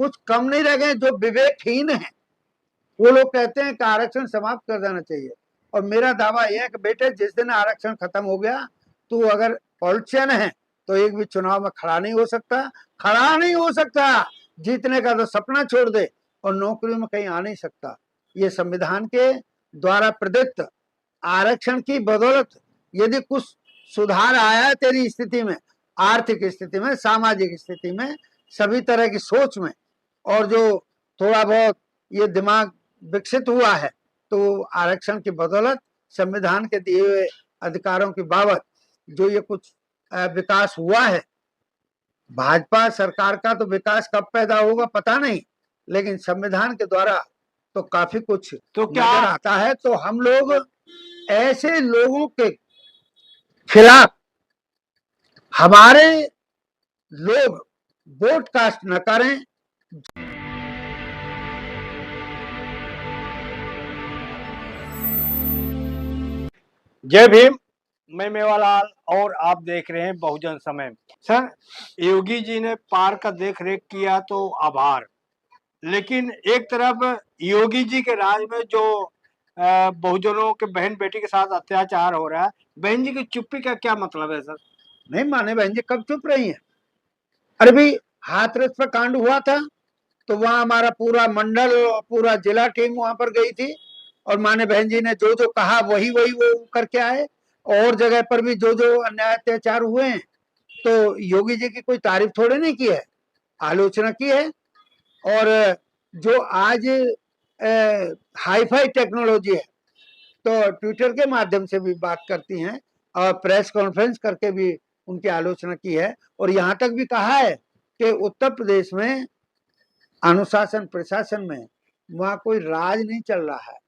कुछ कम नहीं रह गए जो विवेकहीन है। वो लोग कहते हैं कि आरक्षण समाप्त कर देना चाहिए, और मेरा दावा यह है कि बेटे जिस दिन आरक्षण खत्म हो गया, तू अगर पॉलिटिशियन है तो एक भी चुनाव में खड़ा नहीं हो सकता, खड़ा नहीं हो सकता। जीतने का तो सपना छोड़ दे, और नौकरी में कहीं आ नहीं सकता। ये संविधान के द्वारा प्रदत्त आरक्षण की बदौलत यदि कुछ सुधार आया है तेरी स्थिति में, आर्थिक स्थिति में, सामाजिक स्थिति में, सभी तरह की सोच में, और जो थोड़ा बहुत ये दिमाग विकसित हुआ है, तो आरक्षण की बदौलत संविधान के दिए हुए अधिकारों की बाबत जो ये कुछ विकास हुआ है। भाजपा सरकार का तो विकास कब पैदा होगा पता नहीं, लेकिन संविधान के द्वारा तो काफी कुछ तो क्या नजर आता है। तो हम लोग ऐसे लोगों के खिलाफ, हमारे लोग वोट कास्ट न करें। जय भीम, मैं मेवालाल और आप देख रहे हैं बहुजन समय। सर, योगी जी ने पार्क का देख रेख किया तो आभार, लेकिन एक तरफ योगी जी के राज में जो बहुजनों के बहन बेटी के साथ अत्याचार हो रहा है, बहन जी की चुप्पी का क्या मतलब है सर? नहीं माने बहन जी कब चुप रही हैं? अरे भी हाथरस पर कांड हुआ था तो वहां हमारा पूरा मंडल, पूरा जिला टीम वहां पर गई थी, और माने बहन जी ने जो जो कहा वही वही वो करके आए। और जगह पर भी जो जो अन्याय अत्याचार हुए हैं, तो योगी जी की कोई तारीफ थोड़ी नहीं की है, आलोचना की है। और जो आज हाई फाई टेक्नोलॉजी है, तो ट्विटर के माध्यम से भी बात करती हैं, और प्रेस कॉन्फ्रेंस करके भी उनकी आलोचना की है, और यहाँ तक भी कहा है कि उत्तर प्रदेश में अनुशासन प्रशासन में वहां कोई राज नहीं चल रहा है,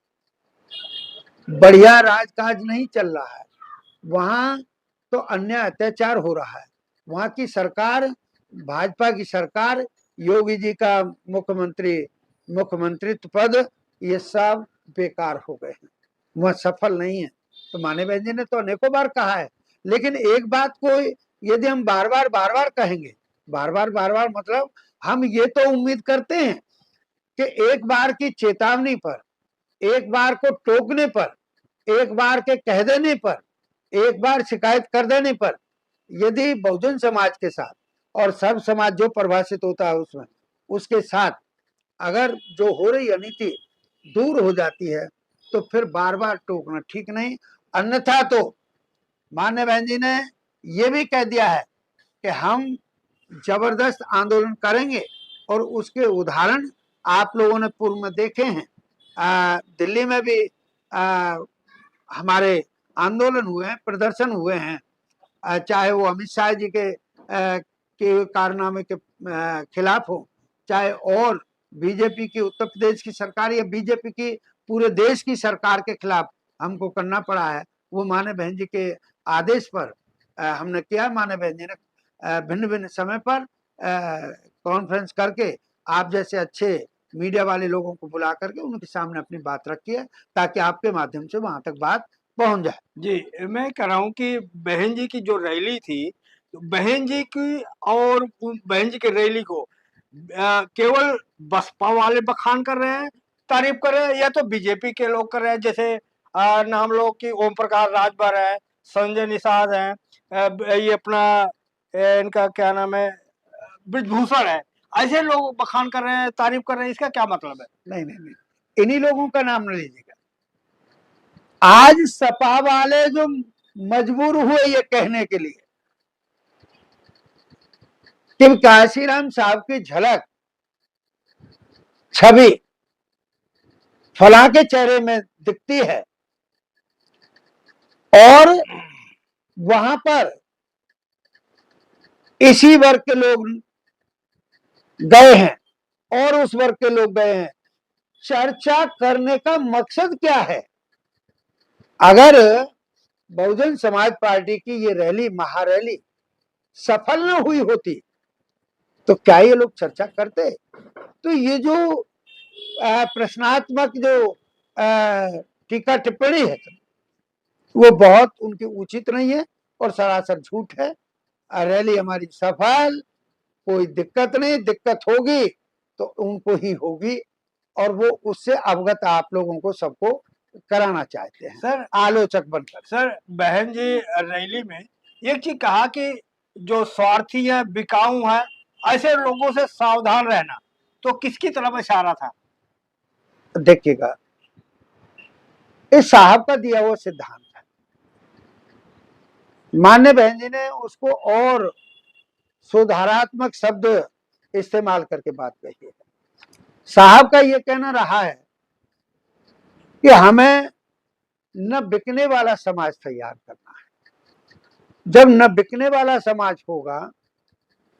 बढ़िया राजकाज नहीं चल रहा है, वहां तो अन्याय अत्याचार हो रहा है। वहां की सरकार, भाजपा की सरकार, योगी जी का मुख्यमंत्रित्व पद, ये सब बेकार हो गए हैं, वह सफल नहीं है। तो माने बहन जी ने तो अनेकों बार कहा है, लेकिन एक बात को यदि हम बार बार कहेंगे, बार बार मतलब हम ये तो उम्मीद करते हैं कि एक बार की चेतावनी पर, एक बार को टोकने पर, एक बार के कह देने पर, एक बार शिकायत कर देने पर, यदि बहुजन समाज के साथ और सब समाज जो परिभाषित होता है उसमें, उसके साथ अगर जो हो रही अनीति दूर हो जाती है, तो फिर बार बार टोकना ठीक नहीं। अन्यथा तो मान्य बहन जी ने ये भी कह दिया है कि हम जबरदस्त आंदोलन करेंगे, और उसके उदाहरण आप लोगों ने पूर्व में देखे हैं। दिल्ली में भी हमारे आंदोलन हुए हैं, प्रदर्शन हुए हैं, चाहे वो अमित शाह जी के कारनामे के खिलाफ हो, चाहे और बीजेपी की उत्तर प्रदेश की सरकार या बीजेपी की पूरे देश की सरकार के खिलाफ हमको करना पड़ा है। वो माने बहन जी के आदेश पर हमने किया। माने बहन जी ने भिन्न भिन्न समय पर कॉन्फ्रेंस करके आप जैसे अच्छे मीडिया वाले लोगों को बुला करके उनके सामने अपनी बात रखी है, ताकि आपके माध्यम से वहां तक बात पहुंच जाए। जी, मैं कह रहा हूँ कि बहन जी की जो रैली थी, बहन जी की और बहन जी की रैली को केवल बसपा वाले बखान कर रहे हैं, तारीफ कर रहे हैं, या तो बीजेपी के लोग कर रहे हैं, जैसे नाम लो कि ओम प्रकाश राजभर है, संजय निषाद है, ये अपना इनका क्या नाम है, ब्रिजभूषण है, ऐसे लोग बखान कर रहे हैं, तारीफ कर रहे हैं, इसका क्या मतलब है? नहीं नहीं नहीं, इन्हीं लोगों का नाम न लीजिएगा। आज सपा वाले जो मजबूर हुए ये कहने के लिए कि काशीराम साहब की झलक छवि फला के चेहरे में दिखती है, और वहां पर इसी वर्ग के लोग गए हैं और उस वर्ग के लोग गए हैं, चर्चा करने का मकसद क्या है? अगर बहुजन समाज पार्टी की ये रैली, महारैली सफल न हुई होती तो क्या ये लोग चर्चा करते? तो ये जो प्रश्नात्मक जो टीका टिप्पणी है, वो बहुत उनकी उचित नहीं है और सरासर झूठ है। रैली हमारी सफल, कोई दिक्कत नहीं, दिक्कत होगी तो उनको ही होगी, और वो उससे अवगत आप लोगों को सबको कराना चाहते हैं सर आलोचक बनकर। सर बहन जी रैली में एक चीज कहा कि जो स्वार्थी है, बिकाऊ है, ऐसे लोगों से सावधान रहना, तो किसकी तरफ इशारा था? देखिएगा, इस साहब का दिया हुआ सिद्धांत है, मान्य बहन जी ने उसको और सुधारात्मक शब्द इस्तेमाल करके बात कही है। साहब का ये कहना रहा है कि हमें न बिकने वाला समाज तैयार करना है। जब न बिकने वाला समाज होगा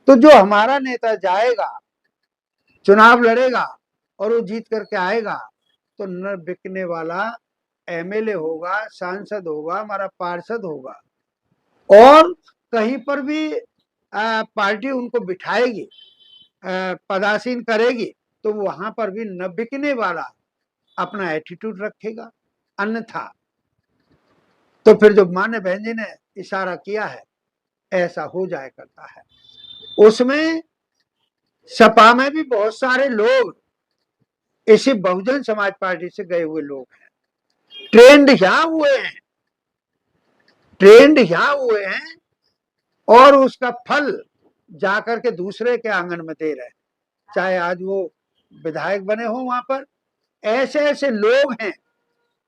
तो जो हमारा नेता जाएगा, चुनाव लड़ेगा और वो जीत करके आएगा, तो न बिकने वाला एमएलए होगा, सांसद होगा, हमारा पार्षद होगा, और कहीं पर भी पार्टी उनको बिठाएगी, पदासीन करेगी, तो वहां पर भी न बिकने वाला अपना एटीट्यूड रखेगा। अन्यथा तो फिर जो मान्य बहन जी ने इशारा किया है ऐसा हो जाया करता है। उसमें सपा में भी बहुत सारे लोग इसी बहुजन समाज पार्टी से गए हुए लोग हैं, ट्रेंड यहां हुए हैं, ट्रेंड यहां हुए हैं, और उसका फल जाकर के दूसरे के आंगन में दे रहे हैं। चाहे आज वो विधायक बने हो, वहां पर ऐसे ऐसे लोग हैं,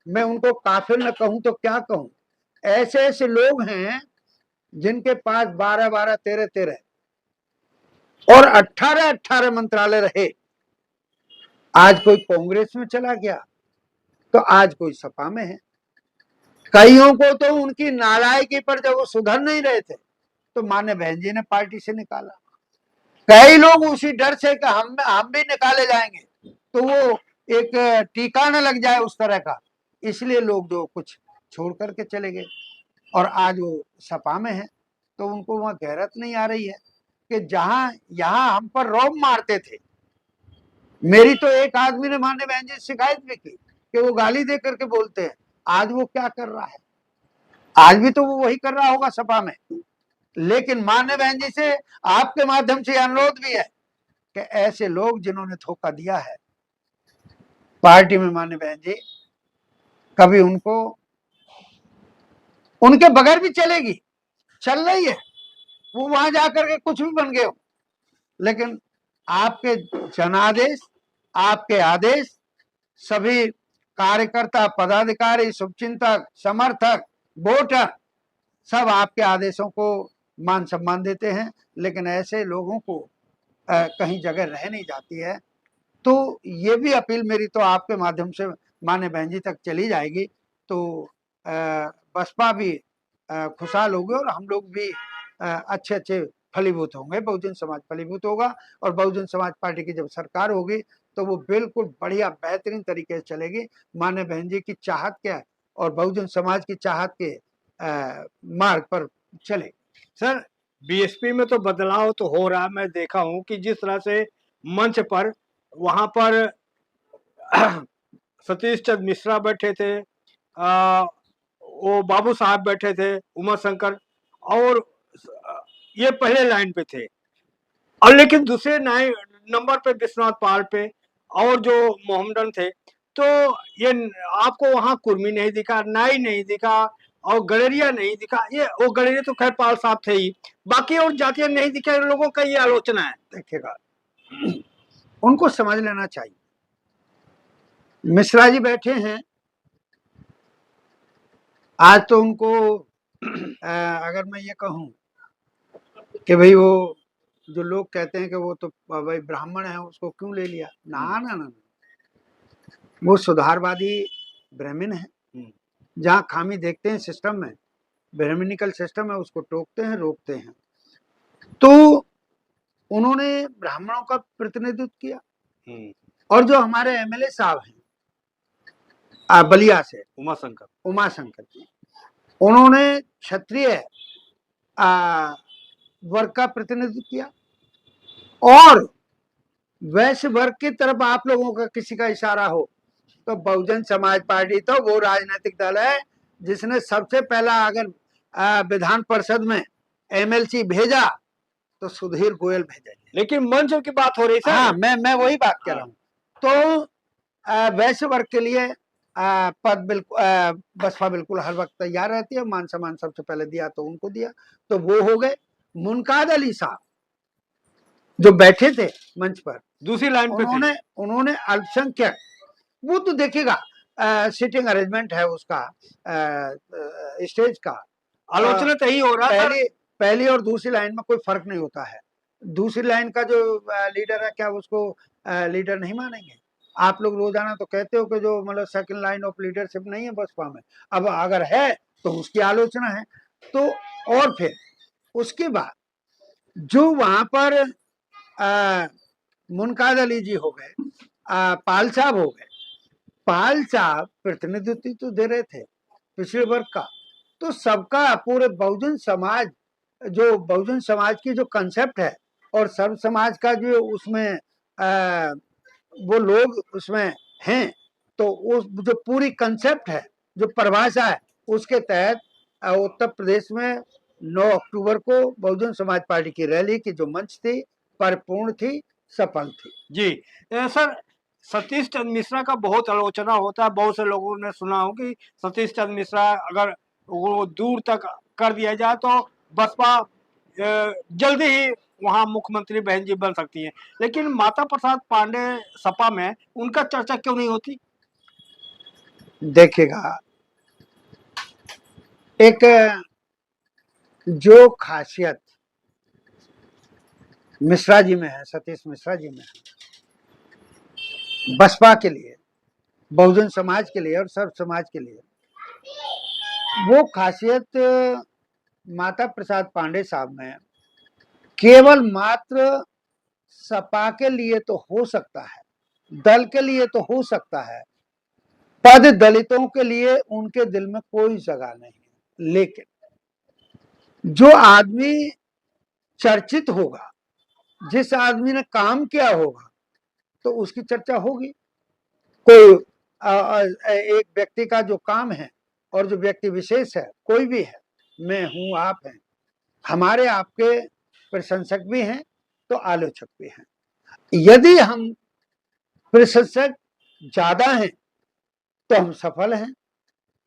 मैं उनको काफिर न कहूं तो क्या कहूं, ऐसे ऐसे लोग हैं जिनके पास 12-12, 13-13 और 18-18 मंत्रालय रहे। आज कोई कांग्रेस में चला गया, तो आज कोई सपा में है। कईयों को तो उनकी नालायकी पर जब वो सुधर नहीं रहे थे तो मान्य बहन जी ने पार्टी से निकाला। कई लोग उसी डर से कि हम भी निकाले जाएंगे तो वो एक टीका न लग जाए उस तरह का, इसलिए लोग जो कुछ छोड़ करके चले गए, और आज वो सपा में है। तो उनको वहां गैरत नहीं आ रही है कि जहां यहां हम पर रौब मारते थे। मेरी तो एक आदमी ने मान्य बहन जी से शिकायत भी की कि वो गाली दे करके बोलते हैं। आज वो क्या कर रहा है? आज भी तो वो वही कर रहा होगा सपा में। लेकिन मान्य बहन जी से आपके माध्यम से अनुरोध भी है कि ऐसे लोग जिन्होंने धोखा दिया है पार्टी में, मान्य बहन जी कभी उनको, उनके बगैर भी चलेगी, चल रही है, वो वहां जाकर के कुछ भी बन गए हो, लेकिन आपके जनादेश, आपके आदेश, सभी कार्यकर्ता, पदाधिकारी, शुभचिंतक, समर्थक, वोटर सब आपके आदेशों को मान सम्मान देते हैं, लेकिन ऐसे लोगों को कहीं जगह रह नहीं जाती है। तो ये भी अपील मेरी तो आपके माध्यम से मान्य बहन जी तक चली जाएगी, तो बसपा भी खुशहाल होगी और हम लोग भी अच्छे अच्छे फलीभूत होंगे, बहुजन समाज फलीभूत होगा, और बहुजन समाज पार्टी की जब सरकार होगी तो वो बिल्कुल बढ़िया बेहतरीन तरीके से चलेगी। मान्य बहन जी की चाहत क्या, और बहुजन समाज की चाहत के मार्ग पर चले। सर बीएसपी में तो बदलाव तो हो रहा, मैं देखा हूं कि जिस तरह से मंच पर वहां पर सतीश चंद्र मिश्रा बैठे थे, वो बाबू साहब बैठे थे, उमा शंकर, और ये पहले लाइन पे थे, और लेकिन दूसरे नंबर पे विश्वनाथ पाल पे और जो मोहम्मदन थे, तो ये आपको वहां कुर्मी नहीं दिखा, नाई नहीं दिखा, और गलेरिया नहीं दिखा। ये वो गलेरिया तो खैर पाल साहब थे ही, बाकी और जातियां नहीं दिखे लोगों का, ये आलोचना है। देखिएगा, उनको समझ लेना चाहिए, मिश्रा जी बैठे हैं, आज तो उनको अगर मैं ये कहूं कि भाई वो जो लोग कहते हैं कि वो तो भाई ब्राह्मण है उसको क्यों ले लिया, ना ना ना, वो सुधारवादी ब्राह्मण है, जहां खामी देखते हैं सिस्टम में, ब्राह्मणिकल सिस्टम है, उसको टोकते हैं, रोकते हैं। तो उन्होंने ब्राह्मणों का प्रतिनिधित्व किया, और जो हमारे एमएलए साहब हैं बलिया से, उमा शंकर जी, उन्होंने क्षत्रिय वर्ग का प्रतिनिधित्व किया, और वैश्य वर्ग की तरफ आप लोगों का किसी का इशारा हो तो बहुजन समाज पार्टी तो वो राजनीतिक दल है जिसने सबसे पहला अगर विधान परिषद में एमएलसी भेजा तो सुधीर गोयल भेजेंगे। लेकिन मंच की बात हो रही सर। हाँ, मैं वही बात कह रहा हूँ। तो वैश्य वर्ग के लिए पद बिल्कुल बसपा बिल्कुल हर वक्त तैयार रहती है। मान सम्मान सबसे पहले दिया तो उनको दिया, तो वो हो गए। मुनकाद अली साहब जो बैठे थे मंच पर, दूसरी लाइन पे थे। उन्होंने अल्पसंख्यक, वो तो देखिएगा सिटिंग अरेंजमेंट है उसका, स्टेज का, आलोचना तो यही हो रहा है पहली और दूसरी लाइन में कोई फर्क नहीं होता है। दूसरी लाइन का जो लीडर है, क्या उसको लीडर नहीं मानेंगे? आप लोग रोजाना तो कहते हो कि जो मतलब सेकंड लाइन ऑफ लीडरशिप नहीं है बसपा में, अब अगर है तो उसकी आलोचना है। तो और फिर उसके बाद जो वहां पर मुनकाद अली जी हो गए, पाल साहब हो गए। पाल साहब प्रतिनिधित्व तो दे रहे थे पिछड़े वर्ग का, तो सबका पूरे बहुजन समाज की जो कंसेप्ट है और सर्व समाज का जो उसमें वो लोग उसमें हैं, तो उस जो पूरी कंसेप्ट है, जो परिभाषा है, उसके तहत उत्तर प्रदेश में 9 अक्टूबर को बहुजन समाज पार्टी की रैली की जो मंच थी, परिपूर्ण थी, सफल थी। जी सर, सतीश चंद्र मिश्रा का बहुत आलोचना होता है। बहुत से लोगों ने सुना हो कि सतीश चंद्र मिश्रा अगर वो दूर तक कर दिया जाए तो बसपा जल्दी ही वहां मुख्यमंत्री बहन जी बन सकती हैं। लेकिन माता प्रसाद पांडे सपा में उनका चर्चा क्यों नहीं होती? देखिएगा, एक जो खासियत मिश्रा जी में है, सतीश मिश्रा जी में है, बसपा के लिए, बहुजन समाज के लिए और सर्व समाज के लिए, वो खासियत माता प्रसाद पांडे साहब में केवल मात्र सपा के लिए तो हो सकता है, दल के लिए तो हो सकता है, पद दलितों के लिए उनके दिल में कोई जगह नहीं है। लेकिन जो आदमी चर्चित होगा, जिस आदमी ने काम किया होगा, तो उसकी चर्चा होगी। कोई एक व्यक्ति का जो काम है और जो व्यक्ति विशेष है, कोई भी है, मैं हूं, आप हैं, हमारे आपके प्रशंसक भी हैं तो आलोचक भी हैं। यदि हम प्रशंसक ज्यादा हैं तो हम सफल हैं,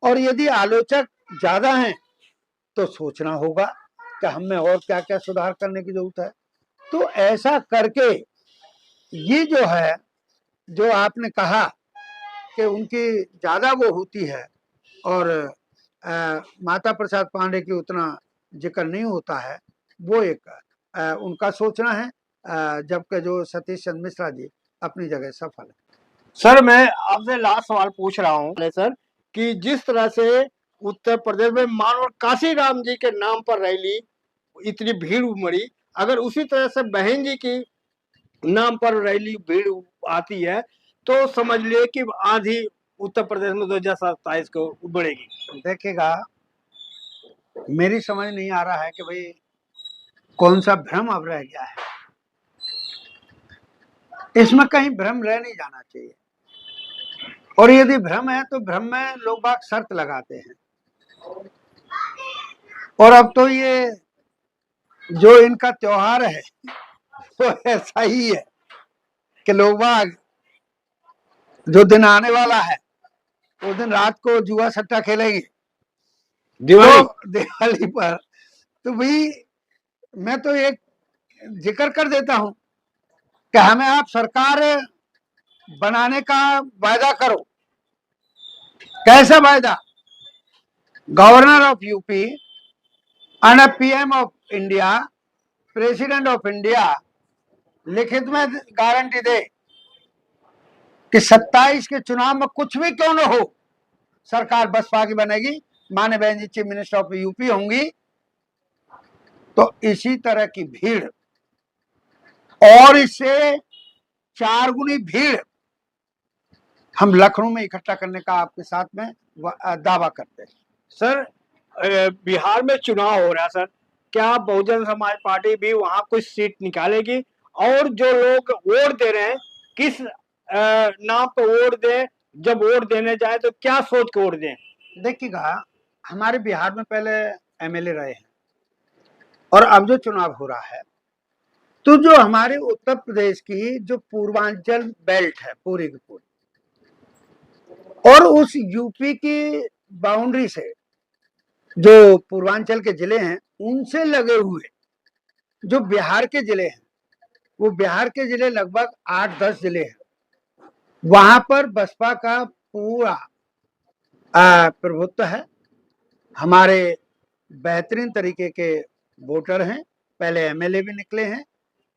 और यदि आलोचक ज्यादा हैं तो सोचना होगा कि हमें और क्या क्या सुधार करने की जरूरत है। तो ऐसा करके ये जो है, जो आपने कहा कि उनकी ज्यादा वो होती है और माता प्रसाद पांडे की उतना जिक्र नहीं होता है, वो एक उनका सोचना है, जबकि जो सतीश चंद्र मिश्रा जी अपनी जगह सफल है। सर मैं आपसे लास्ट सवाल पूछ रहा हूँ सर, कि जिस तरह से उत्तर प्रदेश में मानो काशी राम जी के नाम पर रैली इतनी भीड़ उमड़ी, अगर उसी तरह से बहन जी की नाम पर रैली भीड़ आती है तो समझ लिए कि आंधी उत्तर प्रदेश में 2027 को उबड़ेगी। देखिएगा, मेरी समझ नहीं आ रहा है कि भाई कौन सा भ्रम अब रह गया है। इसमें कहीं भ्रम रह नहीं जाना चाहिए, और यदि भ्रम है तो भ्रम में लोग बाग शर्त लगाते हैं। और अब तो ये जो इनका त्योहार है वो ऐसा ही है कि लोग बाग जो दिन आने वाला है उस दिन रात को जुआ सट्टा खेलेंगे दिवाली पर। तो भाई मैं तो एक जिक्र कर देता हूं कि हमें आप सरकार बनाने का वायदा करो। कैसा वायदा? Governor of UP and PM of India, president of India लिखित में गारंटी दे कि 27 के चुनाव में कुछ भी क्यों न हो, सरकार बसपा की बनेगी, माने बहन जी चीफ मिनिस्टर ऑफ यूपी होंगी। तो इसी तरह की भीड़ और इससे 4 गुनी भीड़ हम लखनऊ में इकट्ठा करने का आपके साथ में दावा करते हैं। सर बिहार में चुनाव हो रहा है सर, क्या बहुजन समाज पार्टी भी वहां कुछ सीट निकालेगी? और जो लोग वोट दे रहे हैं किस नाम पे वोट दें? जब वोट देने जाए तो क्या सोच के वोट दें? देखिएगा, हमारे बिहार में पहले एमएलए रहे हैं और अब जो चुनाव हो रहा है तो जो हमारे उत्तर प्रदेश की जो पूर्वांचल बेल्ट है पूरी की पूरी, और उस यूपी की बाउंड्री से जो पूर्वांचल के जिले हैं उनसे लगे हुए जो बिहार के जिले हैं, वो बिहार के जिले लगभग 8-10 जिले हैं, वहां पर बसपा का पूरा प्रभुत्व है। हमारे बेहतरीन तरीके के वोटर हैं, पहले एमएलए भी निकले हैं,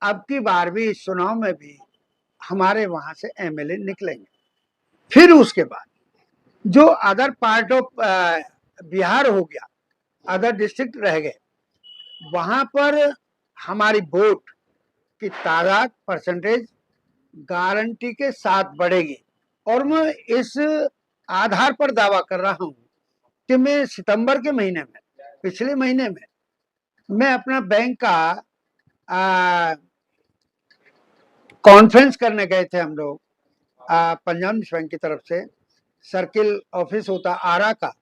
अब की बार भी इस चुनाव में भी हमारे वहां से एमएलए निकलेंगे। फिर उसके बाद जो अदर पार्ट ऑफ बिहार हो गया, अदर डिस्ट्रिक्ट रह गए, वहां पर हमारी वोट की तादाद परसेंटेज गारंटी के साथ बढ़ेगी। और मैं इस आधार पर दावा कर रहा हूं कि मैं सितंबर के महीने में, पिछले महीने में, मैं अपना बैंक का कॉन्फ्रेंस करने गए थे हम लोग पंजाब नेशनल बैंक की तरफ से, सर्किल ऑफिस होता आरा का।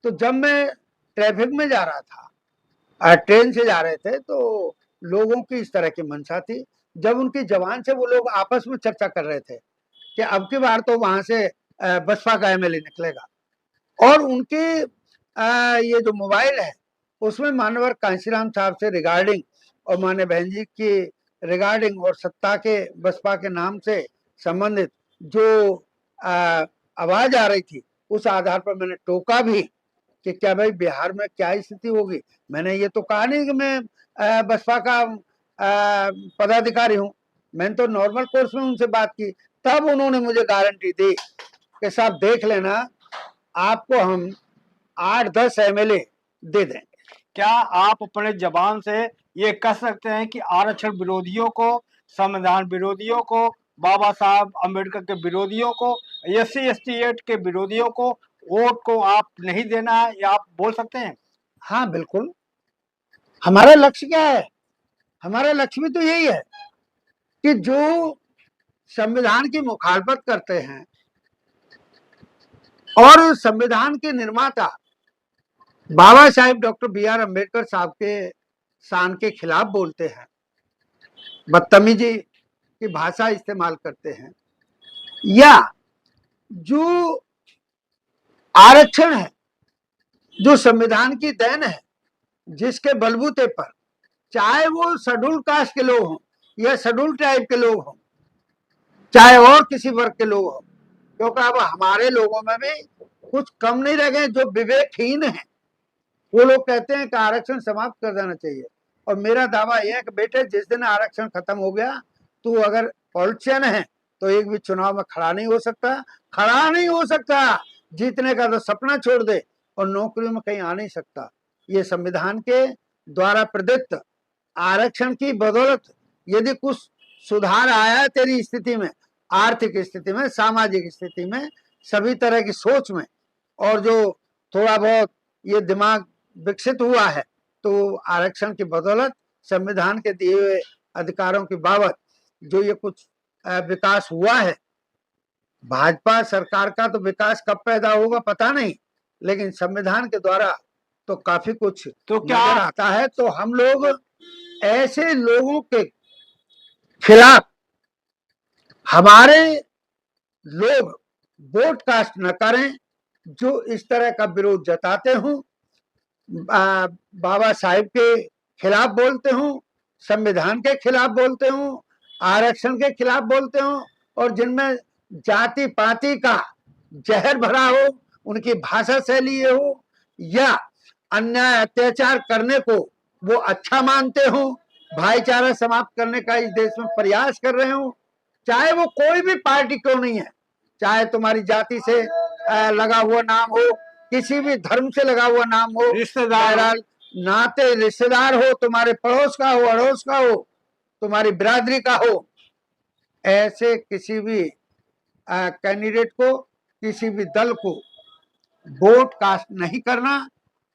तो जब मैं ट्रैफिक में जा रहा था, ट्रेन से जा रहे थे, तो लोगों की इस तरह की मंशा थी, जब उनकी जबान से वो लोग आपस में चर्चा कर रहे थे कि अब की बार तो वहां से बसपा का एमएलए निकलेगा। और उनके ये जो मोबाइल है उसमें मानवर कांशीराम साहब से रिगार्डिंग और मान्य बहन जी की रिगार्डिंग और सत्ता के बसपा के नाम से संबंधित जो आवाज आ रही थी, उस आधार पर मैंने टोका भी कि क्या भाई बिहार में क्या स्थिति होगी। मैंने ये तो कहा नहीं कि मैं बसपा का पदाधिकारी हूँ, मैंने तो नॉर्मल कोर्स में उनसे बात की। तब उन्होंने मुझे गारंटी दी कि साहब देख लेना, आपको हम 8-10 एमएलए दे देंगे। क्या आप अपने जबान से ये कह सकते हैं कि आरक्षण विरोधियों को, संविधान विरोधियों को, बाबा साहब अम्बेडकर के विरोधियों को, SC/ST एक्ट के विरोधियों को वोट को आप नहीं देना है, या आप बोल सकते हैं? हाँ बिल्कुल, हमारा लक्ष्य क्या है? हमारा लक्ष्य भी तो यही है कि जो संविधान की मुखालफत करते हैं और संविधान के निर्माता बाबा साहेब डॉक्टर BR अम्बेडकर साहब के शान के खिलाफ बोलते हैं, बदतमीजी की भाषा इस्तेमाल करते हैं, या जो आरक्षण है, जो संविधान की देन है, जिसके बलबूते पर चाहे वो शेड्यूल कास्ट के लोग हों या शेड्यूल ट्राइब के लोग हों, चाहे और किसी वर्ग के लोग हों, क्योंकि अब हमारे लोगों में भी कुछ कम नहीं रह गए जो विवेकहीन हैं। वो लोग कहते हैं कि आरक्षण समाप्त कर देना चाहिए, और मेरा दावा यह है कि बेटे जिस दिन आरक्षण खत्म हो गया, तू अगर पॉलिटिशियन है तो एक भी चुनाव में खड़ा नहीं हो सकता, खड़ा नहीं हो सकता, जीतने का तो सपना छोड़ दे, और नौकरी में कहीं आ नहीं सकता। ये संविधान के द्वारा प्रदत्त आरक्षण की बदौलत यदि कुछ सुधार आया है तेरी स्थिति में, आर्थिक स्थिति में, सामाजिक स्थिति में, सभी तरह की सोच में, और जो थोड़ा बहुत ये दिमाग विकसित हुआ है, तो आरक्षण की बदौलत संविधान के दिए हुए अधिकारों की बाबत जो ये कुछ विकास हुआ है। भाजपा सरकार का तो विकास कब पैदा होगा पता नहीं, लेकिन संविधान के द्वारा तो काफी कुछ तो क्या नजर आता है। तो हम लोग ऐसे लोगों के खिलाफ, हमारे लोग वोट कास्ट न करें जो इस तरह का विरोध जताते हूं, बाबा साहिब के खिलाफ बोलते हूं, संविधान के खिलाफ बोलते हूं, आरक्षण के खिलाफ बोलते हूं, और जिनमें जाति पाति का जहर भरा हो, उनकी भाषा शैली हो, या अन्याय अत्याचार करने को वो अच्छा मानते हो, भाईचारा समाप्त करने का इस देश में प्रयास कर रहे हो, चाहे वो कोई भी पार्टी क्यों नहीं है, चाहे तुम्हारी जाति से लगा हुआ नाम हो, किसी भी धर्म से लगा हुआ नाम हो, रिश्तेदार नाते रिश्तेदार हो, तुम्हारे पड़ोस का हो, अड़ोस का हो, तुम्हारी बिरादरी का हो, ऐसे किसी भी कैंडिडेट को, किसी भी दल को वोट कास्ट नहीं करना।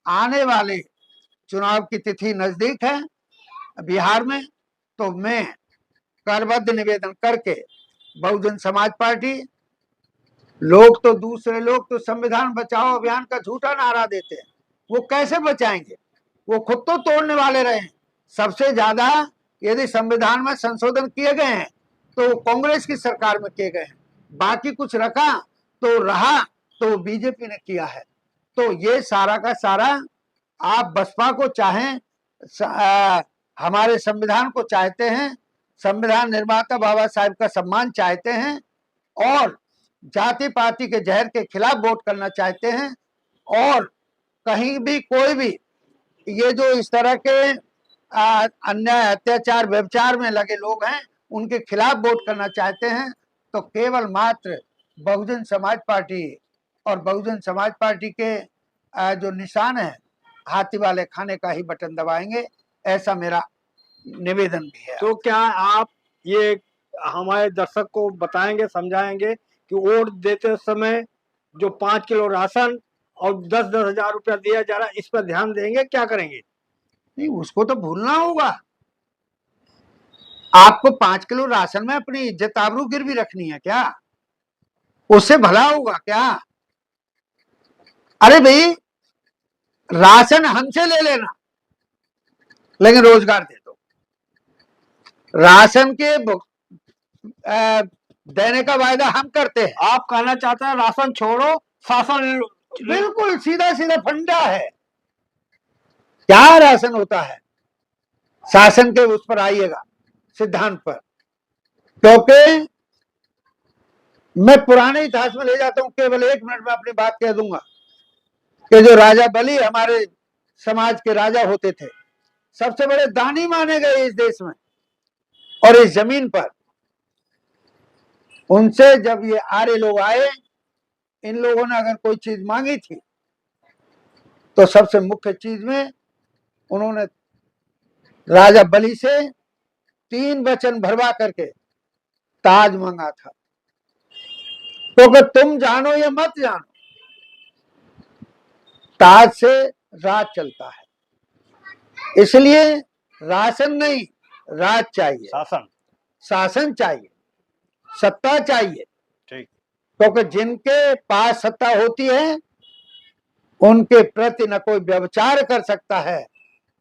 आने वाले चुनाव की तिथि नजदीक है बिहार में, तो मैं करबद्ध निवेदन करके बहुजन समाज पार्टी, लोग तो दूसरे लोग तो संविधान बचाओ अभियान का झूठा नारा देते हैं, वो कैसे बचाएंगे? वो खुद तो तोड़ने वाले रहे। सबसे ज्यादा यदि संविधान में संशोधन किए गए हैं तो कांग्रेस की सरकार में किए गए हैं, बाकी कुछ रखा तो रहा तो बीजेपी ने किया है। तो ये सारा का सारा आप बसपा को चाहें, हमारे संविधान को चाहते हैं, संविधान निर्माता बाबा साहेब का सम्मान चाहते हैं और जाति पाति के जहर के खिलाफ वोट करना चाहते हैं, और कहीं भी कोई भी ये जो इस तरह के अन्याय अत्याचार व्यभिचार में लगे लोग हैं उनके खिलाफ वोट करना चाहते हैं, तो केवल मात्र बहुजन समाज पार्टी और बहुजन समाज पार्टी के जो निशान है हाथी वाले खाने का ही बटन दबाएंगे, ऐसा मेरा निवेदन भी है। तो क्या आप ये हमारे दर्शक को बताएंगे, समझाएंगे कि वोट देते समय जो 5 किलो राशन और 10-10 हजार रुपया दिया जा रहा है, इस पर ध्यान देंगे, क्या करेंगे? नहीं, उसको तो भूलना होगा। आपको 5 किलो राशन में अपनी इज्जत आबरू गिरवी रखनी है क्या? उससे भला होगा क्या? अरे भाई, राशन हमसे ले लेना लेकिन रोजगार दे दो। राशन के देने का वायदा हम करते हैं। आप कहना चाहते हैं राशन छोड़ो, शासन? बिल्कुल सीधा सीधा फंडा है। क्या राशन होता है? शासन के उस पर आइएगा, सिद्धांत पर। क्योंकि मैं पुराने इतिहास में ले जाता हूं, केवल 1 मिनट में अपनी बात कह दूंगा कि जो राजा बलि हमारे समाज के राजा होते थे, सबसे बड़े दानी माने गए इस देश में और इस जमीन पर। उनसे जब ये आर्य लोग आए, इन लोगों ने अगर कोई चीज मांगी थी तो सबसे मुख्य चीज में उन्होंने राजा बलि से 3 वचन भरवा करके ताज मांगा था। क्योंकि तुम जानो या मत जानो, ताज से राज चलता है। इसलिए राशन नहीं, राज चाहिए, शासन चाहिए, सत्ता चाहिए। ठीक। क्योंकि जिनके पास सत्ता होती है उनके प्रति न कोई व्यभिचार कर सकता है,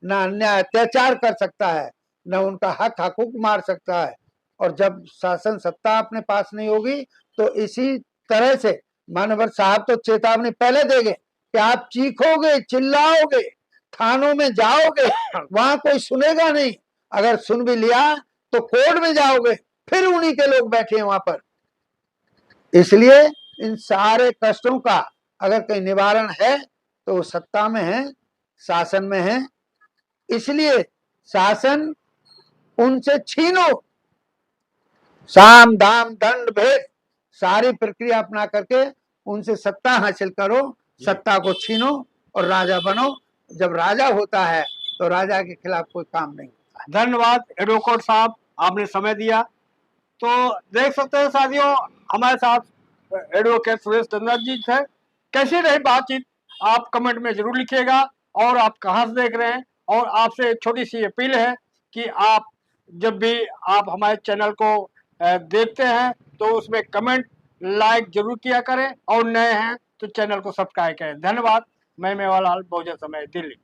न अन्याय अत्याचार कर सकता है, न उनका हक हकूक मार सकता है। और जब शासन सत्ता अपने पास नहीं होगी तो इसी तरह से मानवर साहब तो चेतावनी पहले देंगे कि आप चीखोगे, चिल्लाओगे, थानों में जाओगे, वहां कोई सुनेगा नहीं, अगर सुन भी लिया तो कोर्ट में जाओगे, फिर उन्हीं के लोग बैठे हैं वहां पर। इसलिए इन सारे कष्टों का अगर कहीं निवारण है तो वो सत्ता में है, शासन में है। इसलिए शासन उनसे छीनो, साम दाम दंड भेद सारी प्रक्रिया अपना करके उनसे सत्ता हासिल करो, सत्ता को छीनो और राजा बनो। जब राजा होता है तो राजा के खिलाफ कोई काम नहीं होता है। धन्यवाद एडवोकेट साहब, आपने समय दिया। तो देख सकते हैं साथियों, हमारे साथ एडवोकेट सुरेश चंद्र जी थे। कैसी रही बातचीत आप कमेंट में जरूर लिखिएगा, और आप कहाँ से देख रहे हैं। और आपसे एक छोटी सी अपील है कि आप जब भी आप हमारे चैनल को देखते हैं तो उसमें कमेंट लाइक जरूर किया करें, और नए हैं तो चैनल को सब्सक्राइब करें। धन्यवाद। मैं मेवालाल, बहुजन समाज, दिल्ली।